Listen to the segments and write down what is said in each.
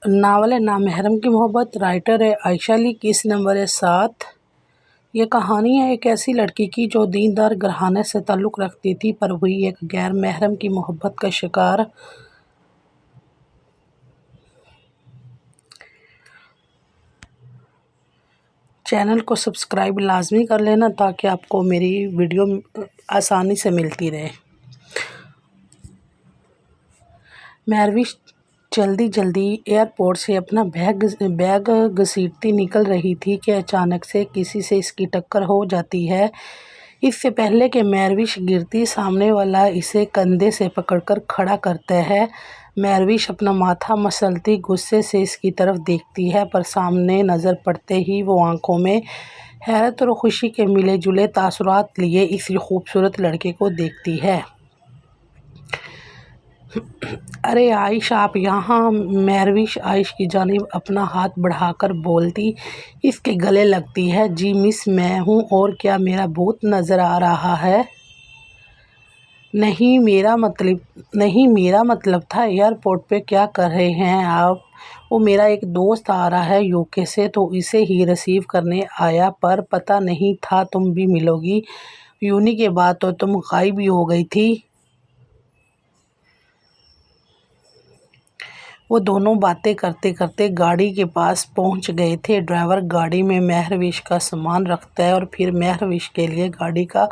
Novel है नामहरम की मोहब्बत। राइटर है आयशा अली। किस नंबर है 7। ये कहानी है एक ऐसी लड़की की जो दीनदार घराने से ताल्लुक़ रखती थी पर हुई एक गैर महरम की मोहब्बत का शिकार। चैनल को सब्सक्राइब लाजमी कर लेना ताकि आपको मेरी वीडियो आसानी से मिलती रहे। महरविश जल्दी जल्दी एयरपोर्ट से अपना बैग घसीटती निकल रही थी कि अचानक से किसी से इसकी टक्कर हो जाती है। इससे पहले कि महरविश गिरती, सामने वाला इसे कंधे से पकड़कर खड़ा करता है। महरविश अपना माथा मसलती गुस्से से इसकी तरफ देखती है, पर सामने नज़र पड़ते ही वो आंखों में हैरत और खुशी के मिले जुले तासुरात लिए इस खूबसूरत लड़के को देखती है। अरे आइश, आप यहाँ। महरविश आइश की जानिब अपना हाथ बढ़ाकर बोलती इसके गले लगती है। जी मिस, मैं हूँ। और क्या मेरा भूत नज़र आ रहा है? नहीं, मेरा मतलब था एयरपोर्ट पे क्या कर रहे हैं आप? वो मेरा एक दोस्त आ रहा है यूके से, तो इसे ही रिसीव करने आया, पर पता नहीं था तुम भी मिलोगी। यूनी के बाद तो तुम गायब ही हो गई थी। वो दोनों बातें करते करते गाड़ी के पास पहुंच गए थे। ड्राइवर गाड़ी में महरविश का सामान रखता है और फिर महरविश के लिए गाड़ी का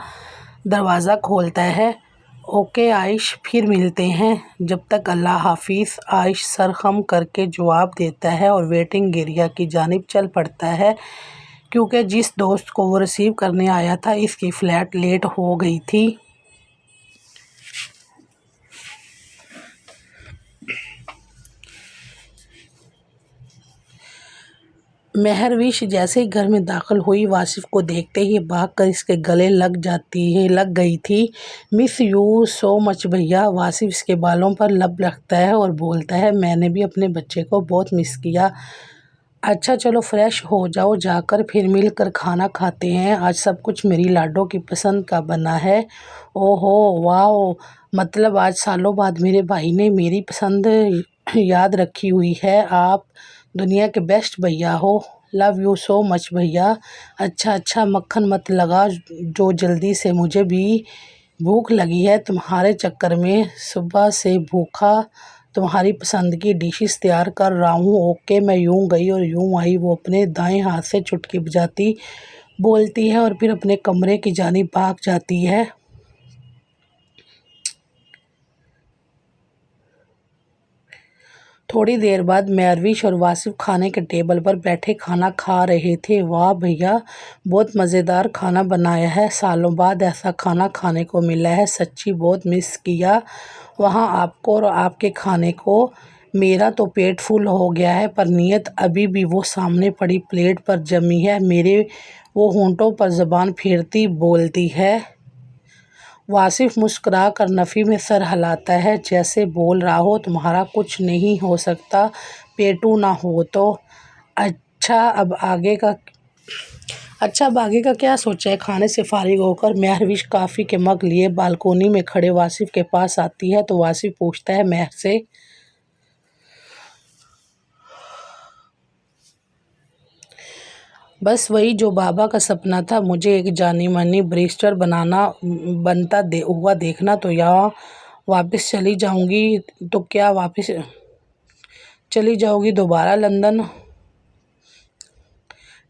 दरवाज़ा खोलता है। ओके आइश, फिर मिलते हैं। जब तक अल्लाह हाफिज़, आइश सर खम करके जवाब देता है और वेटिंग एरिया की जानिब चल पड़ता है, क्योंकि जिस दोस्त को वो रिसीव करने आया था इसकी फ़्लाइट लेट हो गई थी। महरविश जैसे ही घर में दाखिल हुई, वासिफ को देखते ही भागकर इसके गले लग गई थी। मिस यू सो मच भैया। वासिफ इसके बालों पर लब रखता है और बोलता है, मैंने भी अपने बच्चे को बहुत मिस किया। अच्छा चलो फ्रेश हो जाओ, जाकर फिर मिलकर खाना खाते हैं। आज सब कुछ मेरी लाडो की पसंद का बना है। ओहो वाह, मतलब आज सालों बाद मेरे भाई ने मेरी पसंद याद रखी हुई है। आप दुनिया के बेस्ट भैया हो। लव यू सो मच भैया। अच्छा मक्खन मत लगा, जो जल्दी से, मुझे भी भूख लगी है। तुम्हारे चक्कर में सुबह से भूखा तुम्हारी पसंद की डिशेस तैयार कर रहा हूँ। ओके, मैं यूँ गई और यूँ आई। वो अपने दाएं हाथ से चुटकी बजाती बोलती है और फिर अपने कमरे की जानिब भाग जाती है। थोड़ी देर बाद महरविश और वासिफ खाने के टेबल पर बैठे खाना खा रहे थे। वाह भैया, बहुत मज़ेदार खाना बनाया है। सालों बाद ऐसा खाना खाने को मिला है। सच्ची बहुत मिस किया वहाँ आपको और आपके खाने को। मेरा तो पेट फुल हो गया है, पर नीयत अभी भी वो सामने पड़ी प्लेट पर जमी है। मेरे वो होंठों पर ज़बान फेरती बोलती है। वासिफ मुस्कुरा कर नफ़ी में सर हिलाता है, जैसे बोल रहा हो तुम्हारा कुछ नहीं हो सकता, पेटू ना हो तो। अब आगे का क्या सोचा है? खाने से फारिग होकर महरविश काफ़ी के मग लिए बालकोनी में खड़े वासिफ के पास आती है, तो वासिफ पूछता है महर से, बस वही जो बाबा का सपना था, मुझे एक जानी मानी बैरिस्टर बनता हुआ देखना। तो यहाँ वापस चली जाऊंगी? तो क्या वापस चली जाओगी दोबारा लंदन?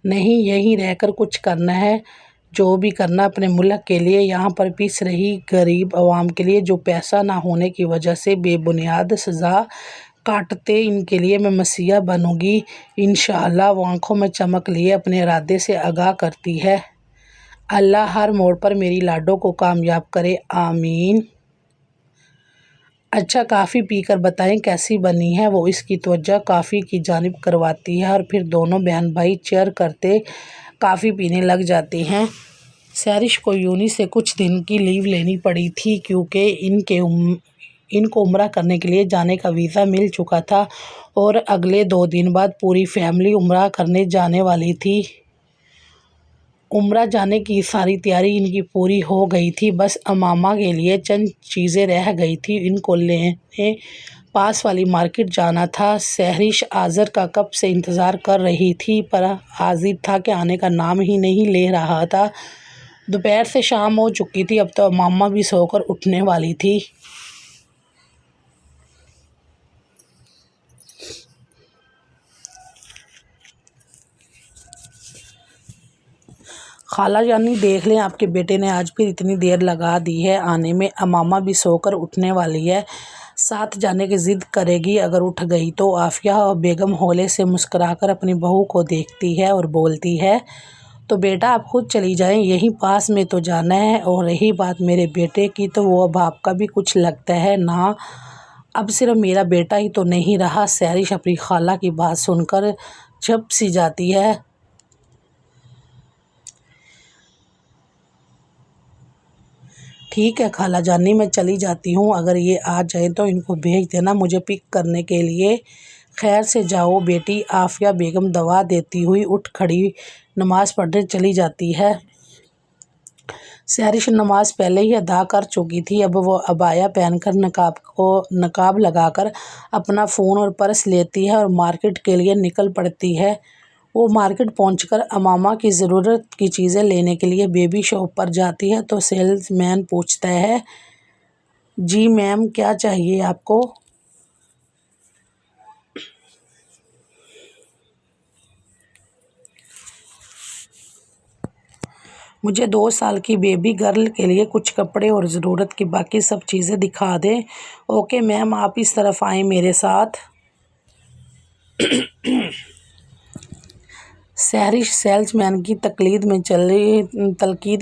नहीं, यहीं रहकर कुछ करना है। जो भी करना अपने मुल्क के लिए। यहाँ पर पिस रही गरीब आवाम के लिए, जो पैसा ना होने की वजह से बेबुनियाद सज़ा काटते, इनके लिए मैं मसीहा बनूंगी इंशाअल्लाह। वो आंखों में चमक लिए अपने इरादे से आगाह करती है। अल्लाह हर मोड़ पर मेरी लाडो को कामयाब करे, आमीन। अच्छा, काफ़ी पीकर बताएं कैसी बनी है? वो इसकी तवज्जो काफ़ी की जानिब करवाती है और फिर दोनों बहन भाई चेयर करते काफ़ी पीने लग जाते हैं। सैरिश को यूनी से कुछ दिन की लीव लेनी पड़ी थी, क्योंकि इनको उम्रा करने के लिए जाने का वीज़ा मिल चुका था और अगले 2 दिन बाद पूरी फैमिली उम्रा करने जाने वाली थी। उम्रा जाने की सारी तैयारी इनकी पूरी हो गई थी, बस अमामा के लिए चंद चीज़ें रह गई थी। इनको लेने پاس والی مارکیٹ جانا تھا۔ سحرش آذر کا کب سے انتظار کر رہی تھی، پر عازر تھا کہ آنے کا نام ہی نہیں لے رہا تھا۔ دوپہر سے شام ہو چکی تھی، اب تو امامہ بھی سو کر اٹھنے والی تھی۔ خالہ جانی دیکھ لیں، آپ کے بیٹے نے آج پھر اتنی دیر لگا دی ہے آنے میں۔ امامہ بھی سو کر اٹھنے والی ہے، ساتھ جانے کی ضد کرے گی اگر اٹھ گئی تو۔ عافیہ بیگم ہولے سے مسکرا کر اپنی بہو کو دیکھتی ہے اور بولتی ہے، تو بیٹا آپ خود چلی جائیں، یہیں پاس میں تو جانا ہے۔ اور رہی بات میرے بیٹے کی، تو وہ اب آپ کا بھی کچھ لگتا ہے نا، اب صرف میرا بیٹا ہی تو نہیں رہا۔ سحرش اپنی خالہ کی بات سن کر چھپ سی جاتی ہے۔ ٹھیک ہے خالہ جانی، میں چلی جاتی ہوں، اگر یہ آ جائیں تو ان کو بھیج دینا مجھے پک کرنے کے لیے۔ خیر سے جاؤ بیٹی۔ عافیہ بیگم دعا دیتی ہوئی اٹھ کھڑی نماز پڑھنے چلی جاتی ہے۔ سحرش نماز پہلے ہی ادا کر چکی تھی، اب وہ عبایا پہن کر نقاب لگا کر اپنا فون اور پرس لیتی ہے اور مارکیٹ کے لیے نکل پڑتی ہے۔ وہ مارکیٹ پہنچ کر امامہ کی ضرورت کی چیزیں لینے کے لیے بیبی شاپ پر جاتی ہے تو سیلز مین پوچھتا ہے، جی میم کیا چاہیے آپ کو؟ مجھے 2 سال کی بیبی گرل کے لیے کچھ کپڑے اور ضرورت کی باقی سب چیزیں دکھا دیں۔ اوکے میم، آپ اس طرف آئیں میرے ساتھ۔ سحرش سیلز مین کی تلقین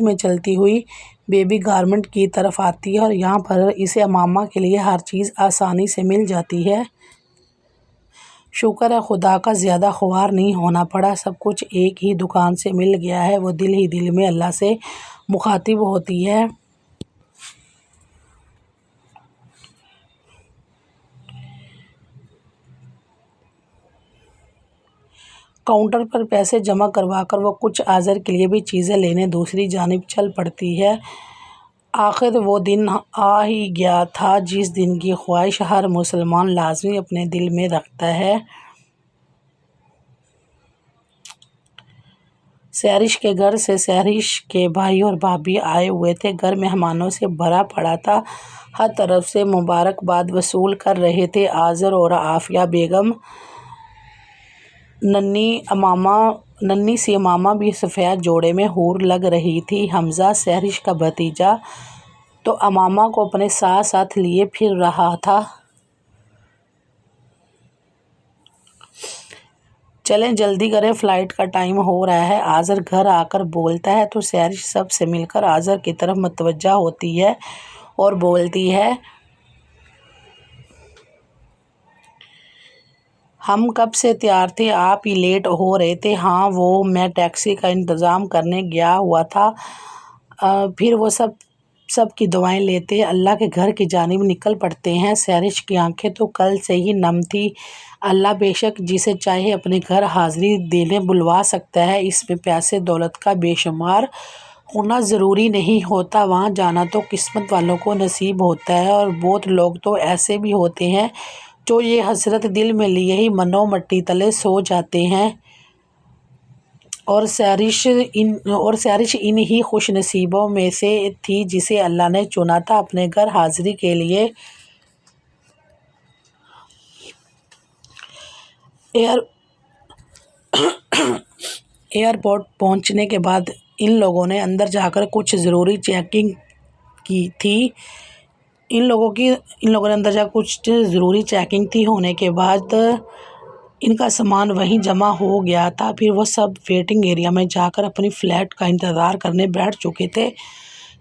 میں چلتی ہوئی بیبی گارمنٹ کی طرف آتی ہے اور یہاں پر اسے امامہ کے لیے ہر چیز آسانی سے مل جاتی ہے۔ شکر ہے خدا کا، زیادہ خوار نہیں ہونا پڑا، سب کچھ ایک ہی دکان سے مل گیا ہے۔ وہ دل ہی دل میں اللہ سے مخاطب ہوتی ہے۔ کاؤنٹر پر پیسے جمع کروا کر وہ کچھ آذر کے لیے بھی چیزیں لینے دوسری جانب چل پڑتی ہے۔ آخر وہ دن آ ہی گیا تھا جس دن کی خواہش ہر مسلمان لازمی اپنے دل میں رکھتا ہے۔ سحرش کے گھر سے سحرش کے بھائی اور بھابھی آئے ہوئے تھے، گھر مہمانوں سے بھرا پڑا تھا، ہر طرف سے مبارکباد وصول کر رہے تھے۔ آذر اور عافیہ بیگم، ننھی سی امامہ بھی سفید جوڑے میں حور لگ رہی تھی۔ حمزہ سحرش کا بھتیجا تو امامہ کو اپنے ساتھ ساتھ لیے پھر رہا تھا۔ چلیں جلدی کریں، فلائٹ کا ٹائم ہو رہا ہے، آذر گھر آ کر بولتا ہے تو سحرش سب سے مل کر آذر کی طرف متوجہ ہوتی ہے اور بولتی ہے، ہم کب سے تیار تھے، آپ ہی لیٹ ہو رہے تھے۔ ہاں وہ میں ٹیکسی کا انتظام کرنے گیا ہوا تھا۔ پھر وہ سب کی دعائیں لیتے اللہ کے گھر کی جانب نکل پڑتے ہیں۔ سحرش کی آنکھیں تو کل سے ہی نم تھی۔ اللہ بے شک جسے چاہے اپنے گھر حاضری دینے بلوا سکتا ہے، اس میں پیسے دولت کا بے شمار ہونا ضروری نہیں ہوتا، وہاں جانا تو قسمت والوں کو نصیب ہوتا ہے۔ اور بہت لوگ تو ایسے بھی ہوتے ہیں جو یہ حسرت دل میں لیے ہی منو مٹی تلے سو جاتے ہیں، اور سحرش ان ہی خوش نصیبوں میں سے تھی جسے اللہ نے چنا تھا اپنے گھر حاضری کے لیے۔ ایئرپورٹ پہنچنے کے بعد ان لوگوں نے اندر جا کر کچھ ضروری چیکنگ کی تھی۔ ان لوگوں نے اندر جا کچھ ضروری چیکنگ تھی، ہونے کے بعد ان کا سامان وہیں جمع ہو گیا تھا۔ پھر وہ سب ویٹنگ ایریا میں جا کر اپنی فلائٹ کا انتظار کرنے بیٹھ چکے تھے۔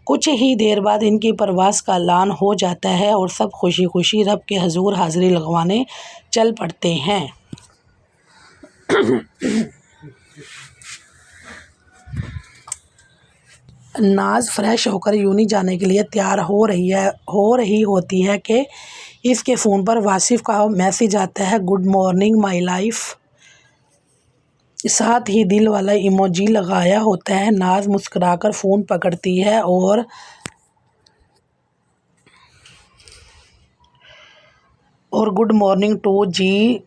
کچھ ہی دیر بعد ان کی پرواز کا اعلان ہو جاتا ہے اور سب خوشی خوشی رب کے حضور حاضری لگوانے چل پڑتے ہیں۔ ناز فریش ہو کر یونہی جانے کے لیے تیار ہو رہی ہوتی ہے کہ اس کے فون پر واصف کا میسج آتا ہے، گڈ مارننگ مائی لائف، ساتھ ہی دل والا ایموجی لگایا ہوتا ہے۔ ناز مسکرا کر فون پکڑتی ہے और गुड मॉर्निंग टू जी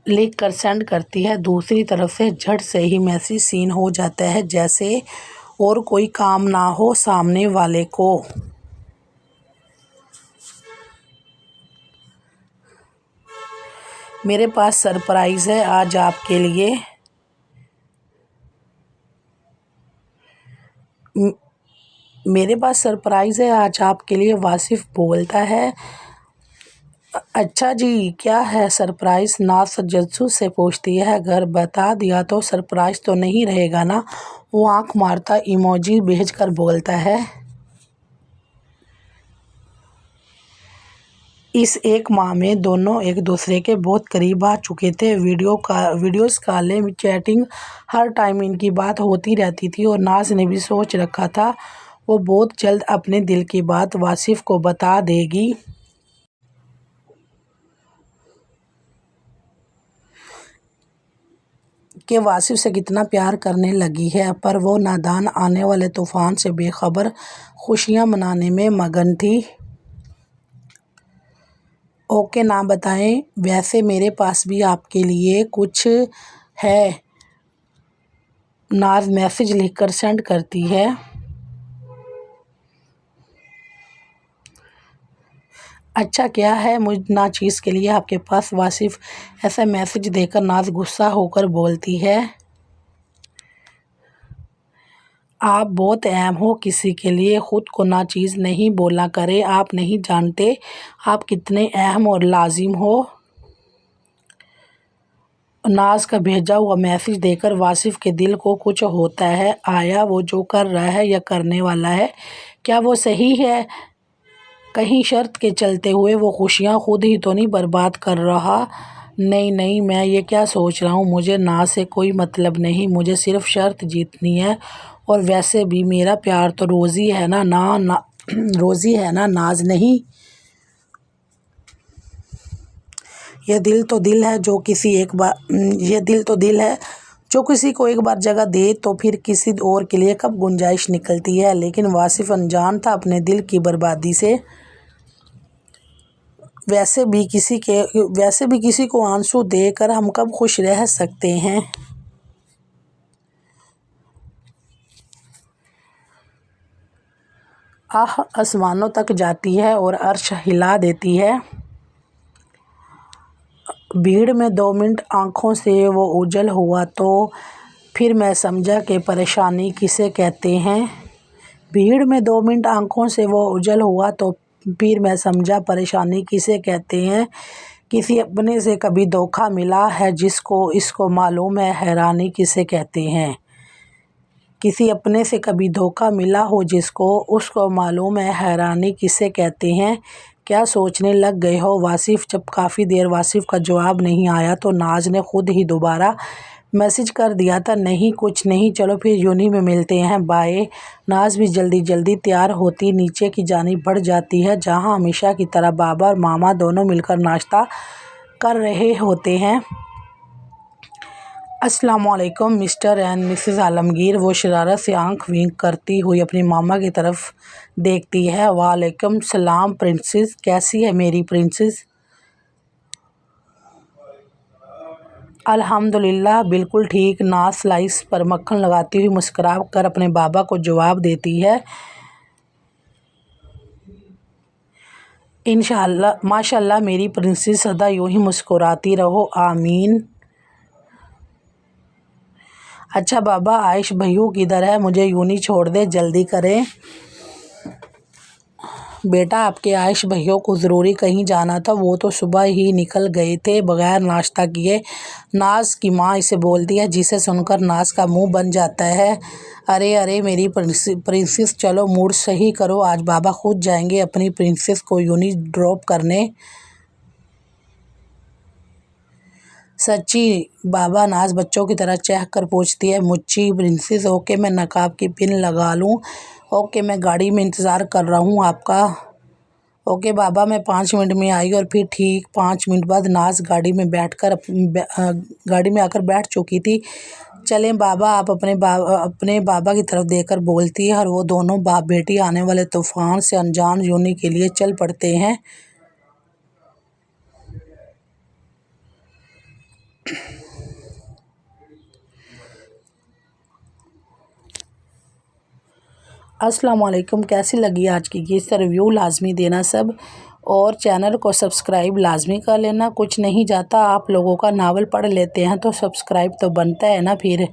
लिख कर सेंड करती है। दूसरी तरफ से झट से ही मैसेज सीन हो जाता है जैसे और कोई काम ना हो सामने वाले को। मेरे पास सरप्राइज़ है आज आपके लिए। मेरे पास सरप्राइज़ है आज आपके लिए, वासिफ बोलता है। अच्छा जी, क्या है सरप्राइज़? नाज तजस्सुस से पूछती है। अगर बता दिया तो सरप्राइज़ तो नहीं रहेगा ना? वो आंख मारता इमोजी भेजकर बोलता है। इस एक माह में दोनों एक दूसरे के बहुत करीब आ चुके थे। वीडियोस कॉलें, चैटिंग, हर टाइम इनकी बात होती रहती थी और नाज ने भी सोच रखा था वो बहुत जल्द अपने दिल की बात वासिफ को बता देगी कि वासिफ से कितना प्यार करने लगी है। पर वो नादान आने वाले तूफ़ान से बेखबर खुशियाँ मनाने में मगन थी। ओके ना बताएं, वैसे मेरे पास भी आपके लिए कुछ है। नाज मैसेज लिखकर सेंड करती है। अच्छा क्या है मुझ नाचीज़ के लिए आपके पास? वासिफ ऐसा मैसेज देकर नाज गुस्सा होकर बोलती है। आप बहुत अहम हो किसी के लिए, ख़ुद को नाचीज़ नहीं बोला करें। आप नहीं जानते आप कितने अहम और लाजिम हो। नाज का भेजा हुआ मैसेज देकर वासिफ के दिल को कुछ होता है। आया वो जो कर रहा है या करने वाला है, क्या वो सही है? कहीं शर्त के चलते हुए वो खुशियाँ खुद ही तो नहीं बर्बाद कर रहा? नहीं नहीं, मैं ये क्या सोच रहा हूँ, मुझे नाज से कोई मतलब नहीं, मुझे सिर्फ शर्त जीतनी है। और वैसे भी मेरा प्यार तो रोज़ी है ना रोज़ी है ना, नाज नहीं। ये दिल तो दिल है जो किसी को एक बार जगह दे तो फिर किसी और के लिए कब गुंजाइश निकलती है। लेकिन वासिफ अनजान था अपने दिल की बर्बादी से। वैसे भी किसी को आंसू देकर हम कब खुश रह सकते हैं। आह आसमानों तक जाती है और अर्श हिला देती है। भीड़ में 2 मिनट आंखों से वो उजल हुआ तो फिर मैं समझा कि परेशानी किसे कहते हैं। भीड़ में 2 मिनट आंखों से वो उजल हुआ तो फिर मैं समझा परेशानी किसे कहते हैं। किसी अपने से कभी धोखा मिला है जिसको इसको मालूम है हैरानी किसे कहते हैं। किसी अपने से कभी धोखा मिला हो जिसको उसको मालूम है हैरानी किसे कहते हैं। क्या सोचने लग गए हो वासिफ? जब काफ़ी देर वासिफ का जवाब नहीं आया तो नाज ने खुद ही दोबारा मैसेज कर दिया था। नहीं कुछ नहीं, चलो फिर यूनी में मिलते हैं, बाय। नाज भी जल्दी जल्दी तैयार होती नीचे की जानिब बढ़ जाती है जहां हमेशा की तरह बाबा और मामा दोनों मिलकर नाश्ता कर रहे होते हैं। अस्सलामुअलैकुम मिस्टर एंड मिसेस आलमगीर। वो शरारत से आंख विंक करती हुई अपनी मामा की तरफ देखती है। वालेकुम सलाम प्रिंसेस, कैसी है मेरी प्रिंसेस? अल्हम्दुलिल्लाह बिल्कुल ठीक। नाज स्लाइस पर मक्खन लगाती हुई मुस्कुरा कर अपने बाबा को जवाब देती है। इंशाअल्लाह माशाअल्लाह मेरी प्रिंसेस, सदा यूं ही मुस्कुराती रहो, आमीन। अच्छा बाबा, आयश भैया किधर है? मुझे यूं ही छोड़ दे, जल्दी करें। बेटा आपके आयश भैया को ज़रूरी कहीं जाना था, वो तो सुबह ही निकल गए थे बगैर नाश्ता किए। नाज की माँ इसे बोलती है जिसे सुनकर नाज का मुंह बन जाता है। अरे अरे मेरी प्रिंसेस, चलो मूड सही करो, आज बाबा खुद जाएंगे अपनी प्रिंसेस को यूनी ड्रॉप करने। सच्ची बाबा? नाज बच्चों की तरह चह कर पूछती है। मुच्ची प्रिंसेस, ओके मैं नकाब की पिन लगा लूँ? ओके मैं गाड़ी में इंतज़ार कर रहा हूँ आपका। ओके बाबा, मैं 5 मिनट में आई। और फिर ठीक 5 मिनट बाद नाज गाड़ी में आकर बैठ चुकी थी। चलें बाबा, आप अपने बाबा की तरफ देखकर बोलती है और वो दोनों बाप बेटी आने वाले तूफान से अनजान होने के लिए चल पड़ते हैं। अस्सलाम वालेकुम, कैसी लगी आज की किस्त रिव्यू लाजमी देना सब, और चैनल को सब्सक्राइब लाजमी कर लेना। कुछ नहीं जाता, आप लोगों का नावल पढ़ लेते हैं तो सब्सक्राइब तो बनता है ना फिर।